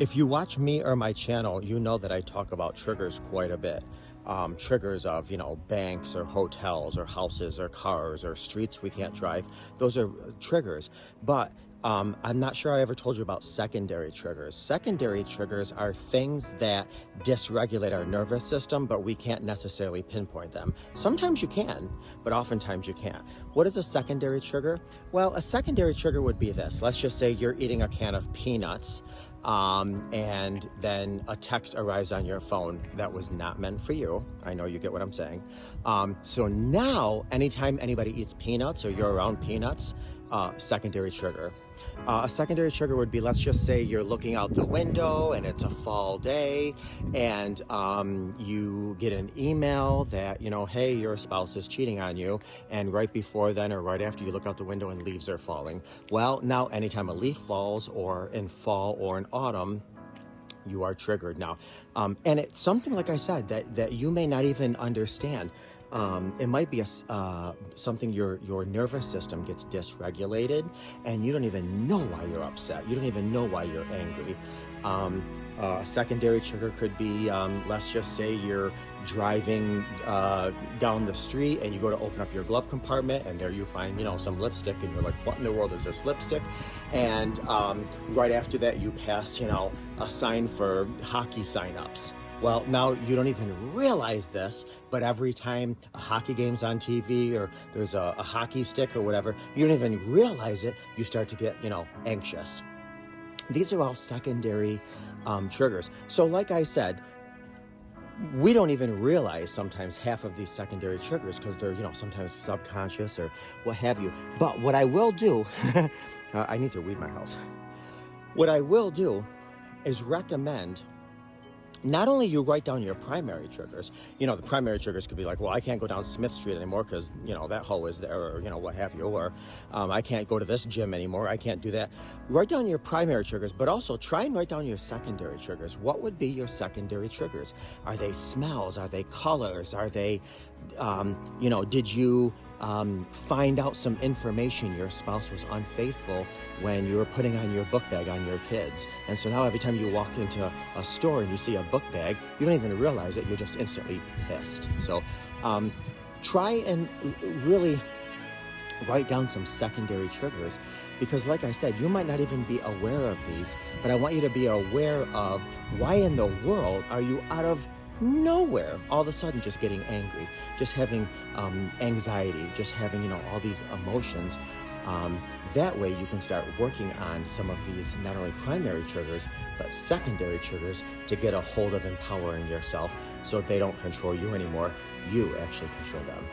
If you watch me or my channel, you know that I talk about triggers quite a bit. Triggers of, banks or hotels or houses or cars or streets we can't drive. Those are triggers. But I'm not sure I ever told you about secondary triggers. Secondary triggers are things that dysregulate our nervous system, but we can't necessarily pinpoint them. Sometimes you can, but oftentimes you can't. What is a secondary trigger? Well, a secondary trigger would be this. Let's just say you're eating a can of peanuts, and then a text arrives on your phone that was not meant for you. I know you get what I'm saying. So now, anytime anybody eats peanuts or you're around peanuts, secondary trigger. A secondary trigger would be, let's just say you're looking out the window and it's a fall day, and you get an email that, hey, your spouse is cheating on you, and right before then or right after you look out the window and leaves are falling. Well, now anytime a leaf falls, or in fall or in autumn, you are triggered now. And it's something, like I said, that you may not even understand. It might be something your nervous system gets dysregulated, and you don't even know why you're upset. You don't even know why you're angry. A secondary trigger could be, let's just say you're driving down the street and you go to open up your glove compartment, and there you find, some lipstick, and you're like, what in the world is this lipstick? And right after that, you pass, a sign for hockey signups. Well, now you don't even realize this, but every time a hockey game's on TV or there's a hockey stick or whatever, you don't even realize it. You start to get, anxious. These are all secondary triggers. So like I said, we don't even realize sometimes half of these secondary triggers because they're, sometimes subconscious or what have you. But what I will do, I need to weed my house. What I will do is recommend not only you write down your primary triggers. The primary triggers could be like, well, I can't go down Smith Street anymore because, that hole is there, or, what have you, or I can't go to this gym anymore. I can't do that. Write down your primary triggers, but also try and write down your secondary triggers. What would be your secondary triggers? Are they smells? Are they colors? Are they, did you find out some information your spouse was unfaithful when you were putting on your book bag on your kids? And so now every time you walk into a store and you see a book bag, you don't even realize it. You're just instantly pissed. So try and really write down some secondary triggers, because like I said, you might not even be aware of these, but I want you to be aware of why in the world are you out of nowhere all of a sudden just getting angry, just having anxiety, just having, all these emotions. That way you can start working on some of these, not only primary triggers, but secondary triggers, to get a hold of empowering yourself so they don't control you anymore. You actually control them.